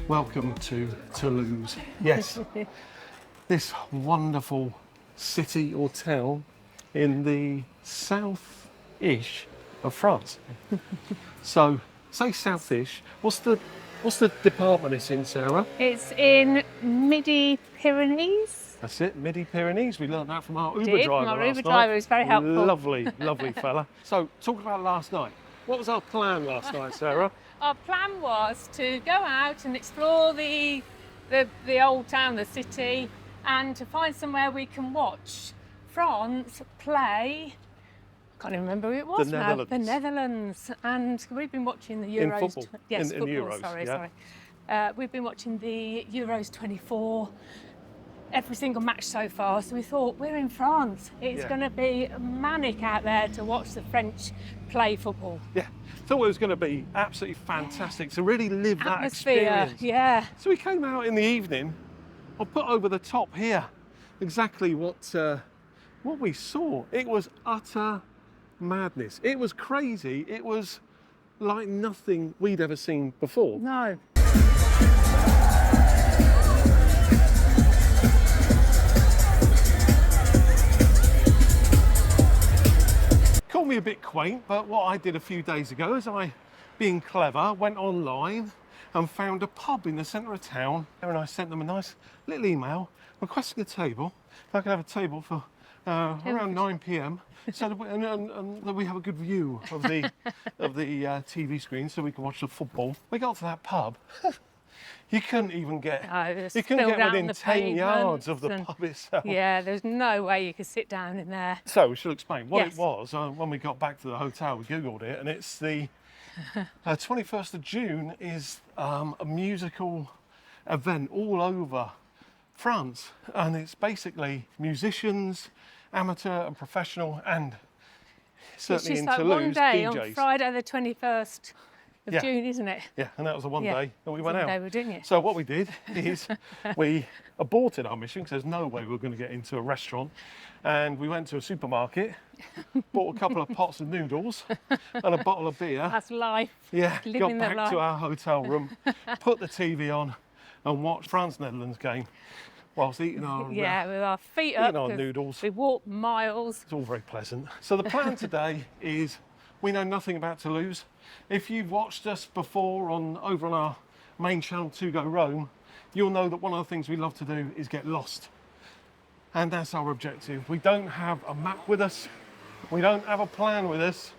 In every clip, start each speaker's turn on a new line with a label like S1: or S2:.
S1: Welcome to Toulouse. Yes, this wonderful city or town in the south-ish of France. So, say south-ish. What's the department it's in, Sarah?
S2: It's in Midi-Pyrenees.
S1: That's it, Midi-Pyrenees. We learned that from our Uber
S2: Did,
S1: driver
S2: from our
S1: last
S2: Uber
S1: night.
S2: driver, was very helpful.
S1: Lovely, lovely fella. So, talk about last night. What was our plan last night, Sarah?
S2: Our plan was to go out and explore the old town, the city, and to find somewhere we can watch France play. I can't even remember who it was now. The Netherlands. And we've been watching the Euros.
S1: In football.
S2: Yes,
S1: in
S2: football.
S1: Euros,
S2: Sorry. We've been watching the Euros 24. Every single match so far, so we thought, we're in France. It's going to be manic out there to watch the French play football.
S1: Yeah, thought it was going to be absolutely fantastic to really live that experience.
S2: Yeah.
S1: So we came out in the evening. I'll put over the top here exactly what we saw. It was utter madness. It was crazy. It was like nothing we'd ever seen before.
S2: No.
S1: Call me a bit quaint, but what I did a few days ago is I, being clever, went online and found a pub in the centre of town, and I sent them a nice little email requesting a table. If I could have a table for around 9 p.m. so that that we have a good view of the TV screen, so we can watch the football. We got to that pub. You couldn't even get within 10 yards of the pub itself.
S2: Yeah, there's no way you could sit down in there.
S1: So we should explain what it was. When we got back to the hotel, we Googled it, and it's the 21st of June is a musical event all over France. And it's basically musicians, amateur and professional, and certainly in Toulouse,
S2: one day
S1: DJs.
S2: on Friday the 21st of June, isn't it?
S1: Yeah, and that was the one day that we went out.
S2: Day we were doing it.
S1: So what we did is we aborted our mission because there's no way we were going to get into a restaurant, and we went to a supermarket, bought a couple of pots of noodles and a bottle of beer.
S2: That's life.
S1: Yeah,
S2: living
S1: got back to our hotel room, put the TV on and watched France-Netherlands game whilst eating our
S2: with our feet up,
S1: our noodles.
S2: We walked miles.
S1: It's all very pleasant. So the plan today is we know nothing about Toulouse. If you've watched us before over on our main channel, To Go Rome, you'll know that one of the things we love to do is get lost. And that's our objective. We don't have a map with us. We don't have a plan with us.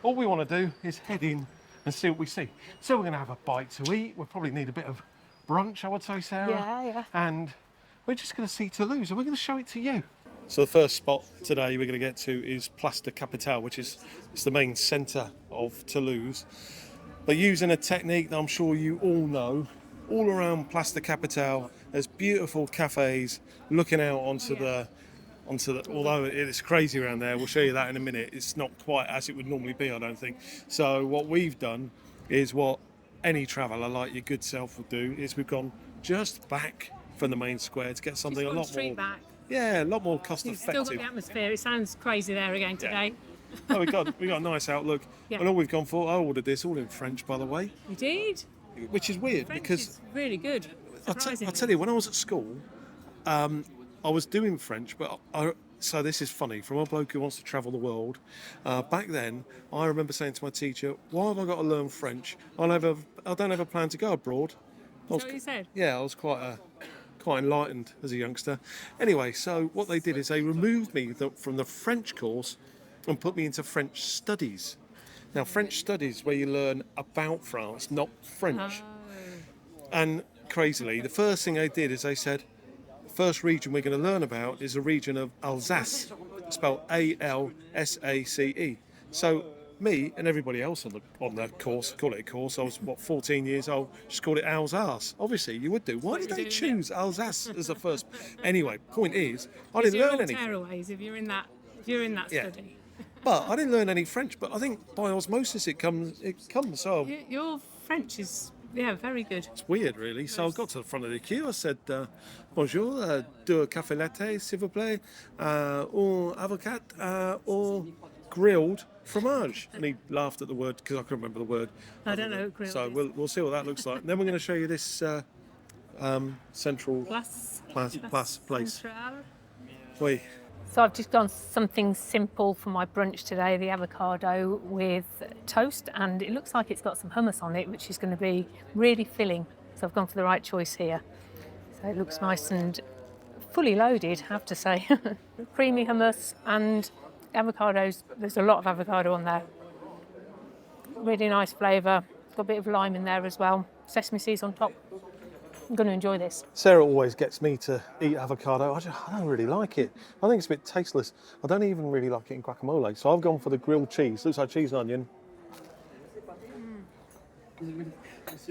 S1: All we want to do is head in and see what we see. So we're going to have a bite to eat. We'll probably need a bit of brunch, I would say, Sarah.
S2: Yeah.
S1: And we're just going to see Toulouse, and we're going to show it to you. So the first spot today we're going to get to is Place de Capitale, which is the main centre of Toulouse. But using a technique that I'm sure you all know, all around Place de Capitale, there's beautiful cafes looking out onto the. Although it is crazy around there, we'll show you that in a minute. It's not quite as it would normally be, I don't think. So what we've done is what any traveller like your good self would do, is we've gone just back from the main square to get something a lot more.
S2: Back.
S1: Yeah, a lot more cost
S2: You've
S1: effective.
S2: still got the atmosphere. It sounds crazy there again today.
S1: Oh, we got a nice outlook.
S2: Yeah.
S1: And all we've gone for, I ordered this all in French, by the way.
S2: You did?
S1: Which is weird
S2: French
S1: because
S2: is really good.
S1: I'll tell you, when I was at school, I was doing French, but so this is funny, from a bloke who wants to travel the world. Back then, I remember saying to my teacher, why have I got to learn French? I don't have a plan to go abroad.
S2: Is that what you said?
S1: Yeah, I was quite enlightened as a youngster. Anyway, so what they did is they removed me from the French course and put me into French studies. Now, French studies where you learn about France, not French.
S2: Oh.
S1: And crazily, the first thing they did is they said, the first region we're going to learn about is the region of Alsace, spelled A-L-S-A-C-E. So me and everybody else on the course, call it a course, I was 14 years old, just called it Alsace. Obviously you would do. Why did they choose Alsace as the first? Anyway, point is, I didn't learn anything.
S2: Tearaways if you're in that study.
S1: But I didn't learn any French, but I think by osmosis it comes. So
S2: Your French is very good.
S1: It's weird, really. So I got to the front of the queue. I said, "Bonjour, deux café latte, s'il vous plaît, un avocat, un grilled fromage. And he laughed at the word because I couldn't remember the word.
S2: I don't know what grilled
S1: So
S2: is.
S1: we'll see what that looks like. And then we're going to show you this central place.
S2: Central.
S1: Oui.
S2: So I've just gone something simple for my brunch today, the avocado with toast, and it looks like it's got some hummus on it, which is going to be really filling. So I've gone for the right choice here. So it looks nice and fully loaded, I have to say. Creamy hummus and avocados. There's a lot of avocado on there. Really nice flavour. Got a bit of lime in there as well. Sesame seeds on top. I'm going to enjoy this.
S1: Sarah always gets me to eat avocado. I don't really like it. I think it's a bit tasteless. I don't even really like it in guacamole. So I've gone for the grilled cheese. Looks like cheese and onion.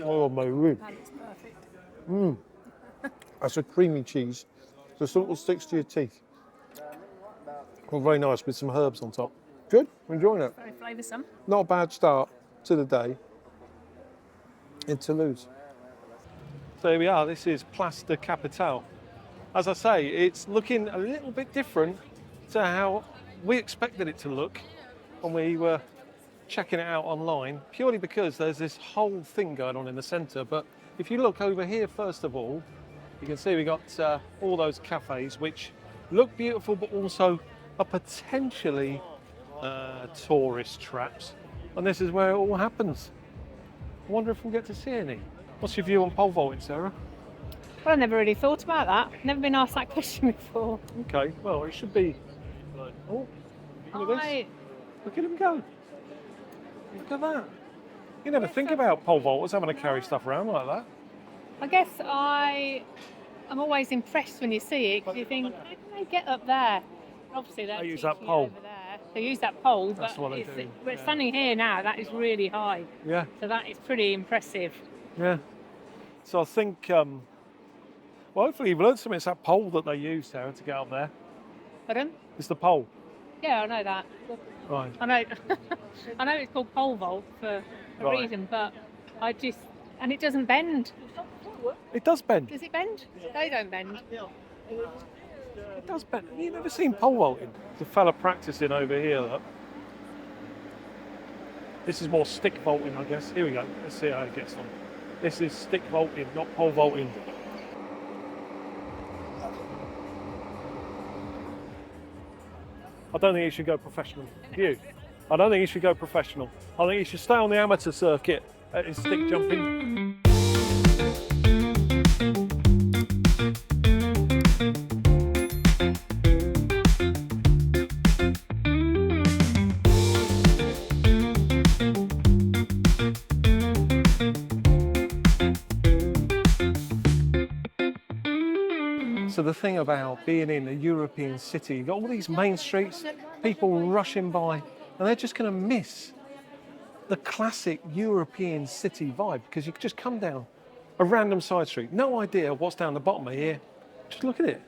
S1: Oh, my word.
S2: That looks perfect.
S1: That's a creamy cheese. So it sort of sticks to your teeth. Well, very nice with some herbs on top. Good, I'm enjoying it.
S2: Very flavoursome.
S1: Not a bad start to the day in Toulouse. So here we are, this is Place de Capitale. As I say, it's looking a little bit different to how we expected it to look when we were checking it out online, purely because there's this whole thing going on in the centre. But if you look over here, first of all, you can see we got all those cafes, which look beautiful, but also are potentially tourist traps. And this is where it all happens. I wonder if we'll get to see any. What's your view on pole vaulting, Sarah?
S2: Well, I never really thought about that. Never been asked that question before.
S1: Okay, well, it should be. Oh, look at this. Look at him go. Look at that. You never think about pole vaulters having to carry stuff around like that.
S2: I guess I'm always impressed when you see it, because you think, how can they get up there? Obviously,
S1: They use
S2: teaching
S1: that
S2: you
S1: pole.
S2: over there. They use that pole,
S1: That's
S2: but
S1: what they do,
S2: we're
S1: yeah.
S2: standing here now. That is really high.
S1: Yeah,
S2: So that is pretty impressive.
S1: yeah. So I think, well, hopefully you've learned something. It's that pole that they use, Sarah, to get up there.
S2: Pardon?
S1: It's the pole.
S2: Yeah, I know that.
S1: Right.
S2: I know. I know it's called pole vault for a
S1: Right.
S2: reason, but and it doesn't bend.
S1: It does bend.
S2: Does it bend? They don't bend.
S1: It does bend. You've never seen pole vaulting. There's a fella practicing over here, look. This is more stick vaulting, I guess. Here we go. Let's see how it gets on. This is stick vaulting, not pole vaulting. I don't think you should go professional. You? I don't think you should go professional. I think you should stay on the amateur circuit in stick jumping. So the thing about being in a European city, you've got all these main streets, people rushing by, and they're just going to miss the classic European city vibe, because you just come down a random side street, no idea what's down the bottom of here. Just look at it.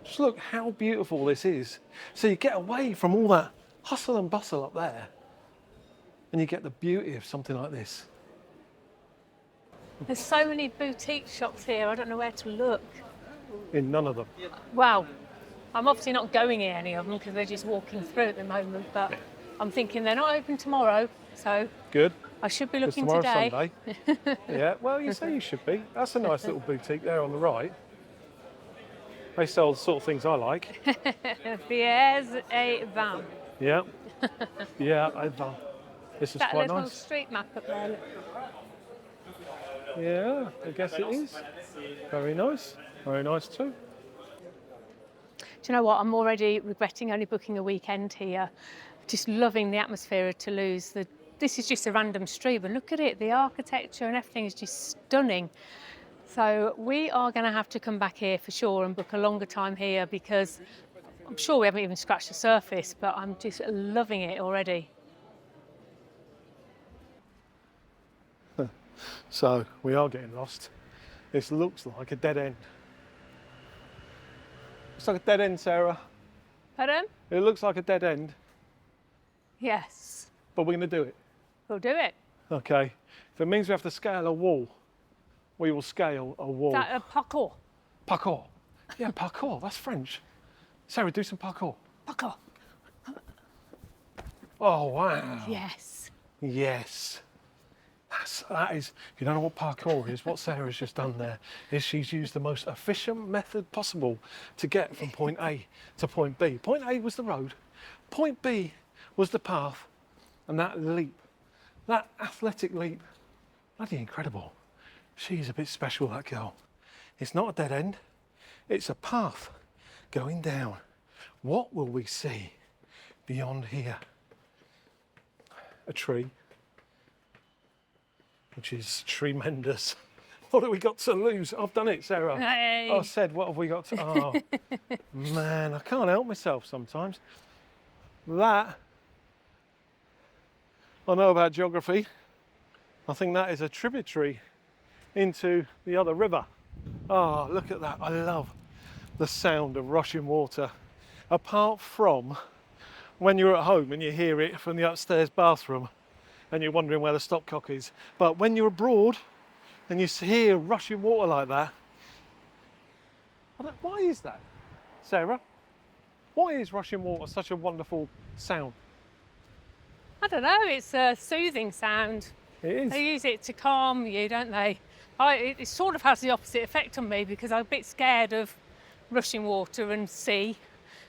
S1: Just look how beautiful this is. So you get away from all that hustle and bustle up there, and you get the beauty of something like this.
S2: There's so many boutique shops here. I don't know where to look.
S1: In none of them.
S2: Well, I'm obviously not going in any of them because they're just walking through at the moment, but I'm thinking they're not open tomorrow, so
S1: Good.
S2: I should be
S1: 'Cause
S2: looking
S1: tomorrow's
S2: today.
S1: Sunday. Yeah, well, you say you should be. That's a nice little boutique there on the right. They sell the sort of things I like.
S2: Bières et vin.
S1: Yeah. Yeah, I know. This is
S2: That
S1: quite
S2: little
S1: nice.
S2: street map up there. Look.
S1: Yeah, I guess it is. Very nice. Very nice too.
S2: Do you know what? I'm already regretting only booking a weekend here. Just loving the atmosphere of Toulouse. This is just a random street, but look at it. The architecture and everything is just stunning. So we are going to have to come back here for sure and book a longer time here, because I'm sure we haven't even scratched the surface, but I'm just loving it already.
S1: So we are getting lost. This looks like a dead end. Looks like a dead end, Sarah.
S2: Pardon?
S1: It looks like a dead end,
S2: Yes,
S1: but we're going to do it.
S2: we'll do it.
S1: Okay. If it means we have to scale a wall, we will scale a wall.
S2: Is that a parkour?
S1: Parkour. Yeah, parkour. That's French. Sarah, do some parkour.
S2: Parkour.
S1: Oh, wow.
S2: Yes.
S1: Yes. That is, you don't know what parkour is, what Sarah's just done there is she's used the most efficient method possible to get from point A to point B. Point A was the road, point B was the path, and that leap, that athletic leap, bloody incredible. She's a bit special, that girl. It's not a dead end, it's a path going down. What will we see beyond here? A tree, which is tremendous. What have we got to lose? I've done it, Sarah.
S2: Hey.
S1: I said, what have we got to... Oh, man, I can't help myself sometimes. That, I know about geography. I think that is a tributary into the other river. Oh, look at that. I love the sound of rushing water. Apart from when you're at home and you hear it from the upstairs bathroom and you're wondering where the stopcock is. But when you're abroad and you hear rushing water like that, why is that, Sarah? Why is rushing water such a wonderful sound?
S2: I don't know, it's a soothing sound.
S1: It is.
S2: They use it to calm you, don't they? It sort of has the opposite effect on me because I'm a bit scared of rushing water and sea.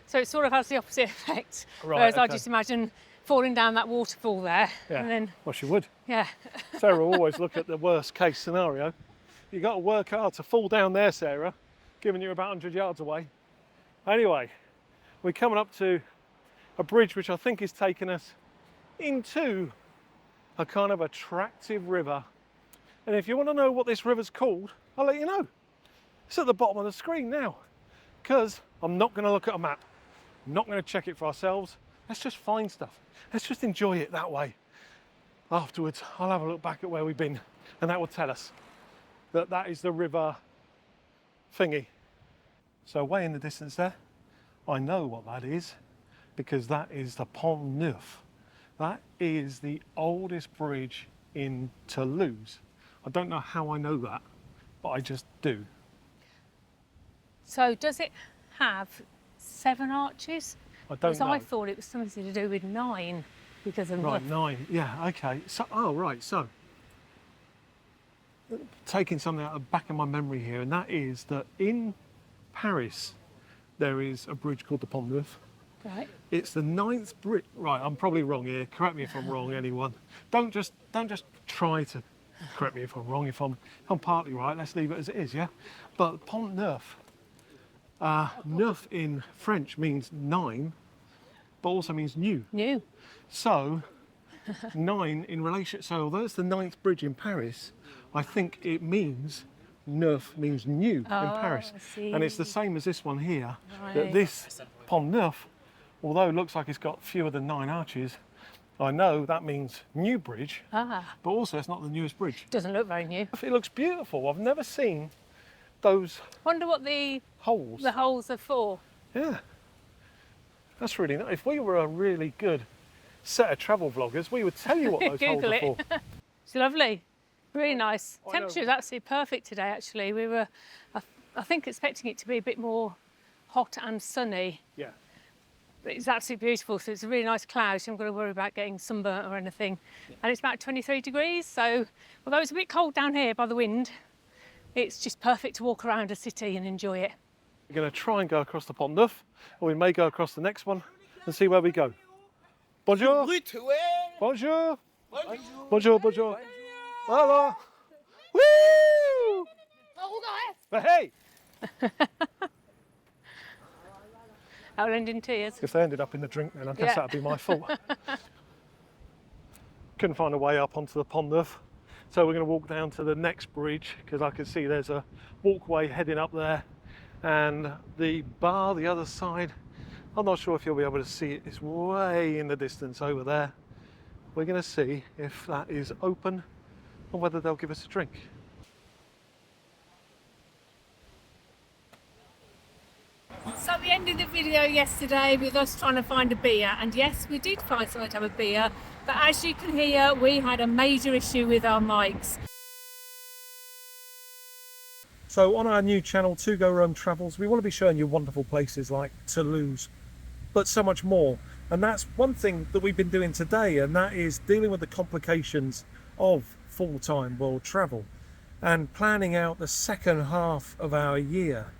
S2: So it sort of has the opposite effect.
S1: Right,
S2: Whereas I
S1: okay.
S2: just imagine falling down that waterfall there.
S1: Yeah.
S2: And then,
S1: Well, she would.
S2: yeah.
S1: Sarah always look at the worst case scenario. You've got to work hard to fall down there, Sarah, given you're about 100 yards away. Anyway, we're coming up to a bridge which I think is taking us into a kind of attractive river. And if you want to know what this river's called, I'll let you know. It's at the bottom of the screen now, because I'm not going to look at a map. I'm not going to check it for ourselves. Let's just find stuff. Let's just enjoy it that way. Afterwards, I'll have a look back at where we've been, and that will tell us that that is the river thingy. So way in the distance there, I know what that is, because that is the Pont Neuf. That is the oldest bridge in Toulouse. I don't know how I know that, but I just do.
S2: So does it have 7 arches?
S1: I don't know.
S2: I thought it was something to do with 9 because of
S1: Right,
S2: Neuf.
S1: 9. Yeah, okay. So, oh, right. So, taking something out of the back of my memory here, and that is that in Paris there is a bridge called the Pont Neuf.
S2: Right.
S1: It's the 9th bridge. Right, I'm probably wrong here. Correct me if I'm wrong, anyone. Don't just try to correct me if I'm wrong. If I'm partly right, let's leave it as it is, yeah? But Pont Neuf, neuf in French means 9, but also means new.
S2: New.
S1: So 9 in relation, so although it's the 9th bridge in Paris, I think it means neuf means new in Paris.
S2: I see.
S1: And it's the same as this one here, that
S2: Right.
S1: this Pont Neuf, although it looks like it's got fewer than 9 arches, I know that means new bridge, but also it's not the newest bridge.
S2: Doesn't look very new.
S1: It looks beautiful. I've never seen those
S2: Wonder what the
S1: holes.
S2: holes are for.
S1: Yeah, that's really nice. If we were a really good set of travel vloggers, we would tell you what those holes
S2: Google
S1: are
S2: it.
S1: for.
S2: It's lovely. Really nice.
S1: I know.
S2: Temperature is absolutely perfect today, actually. We were, I think, expecting it to be a bit more hot and sunny.
S1: Yeah.
S2: But it's absolutely beautiful. So it's a really nice cloud. So I'm not going to worry about getting sunburnt or anything. And it's about 23 degrees. So although it's a bit cold down here by the wind, it's just perfect to walk around a city and enjoy it.
S1: We're going to try and go across the Pont Neuf, or we may go across the next one and see where we go. Bonjour. Bonjour. Bonjour, bonjour. Hello. Woo! Hey!
S2: That'll end in tears.
S1: If they ended up in the drink, then I guess
S2: Yeah.
S1: that'd be my fault. Couldn't find a way up onto the Pont Neuf, so we're going to walk down to the next bridge because I can see there's a walkway heading up there, and the bar the other side. I'm not sure if you'll be able to see it. It's way in the distance over there. We're going to see if that is open and whether they'll give us a drink.
S2: So we ended the video yesterday with us trying to find a beer, and yes, we did find somewhere to have a beer, but as you can hear, we had a major issue with our mics.
S1: So on our new channel, To Go Rome Travels, we want to be showing you wonderful places like Toulouse, but so much more. And that's one thing that we've been doing today, and that is dealing with the complications of full-time world travel and planning out the second half of our year.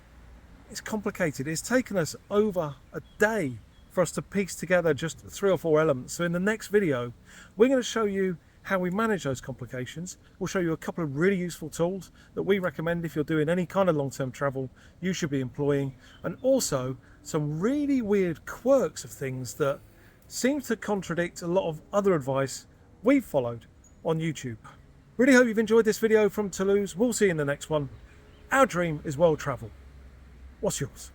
S1: It's complicated. It's taken us over a day for us to piece together just 3 or 4 elements. So in the next video, we're going to show you how we manage those complications. We'll show you a couple of really useful tools that we recommend if you're doing any kind of long-term travel you should be employing, and also some really weird quirks of things that seem to contradict a lot of other advice we've followed on YouTube. Really hope you've enjoyed this video from Toulouse. We'll see you in the next one. Our dream is world travel. What's yours?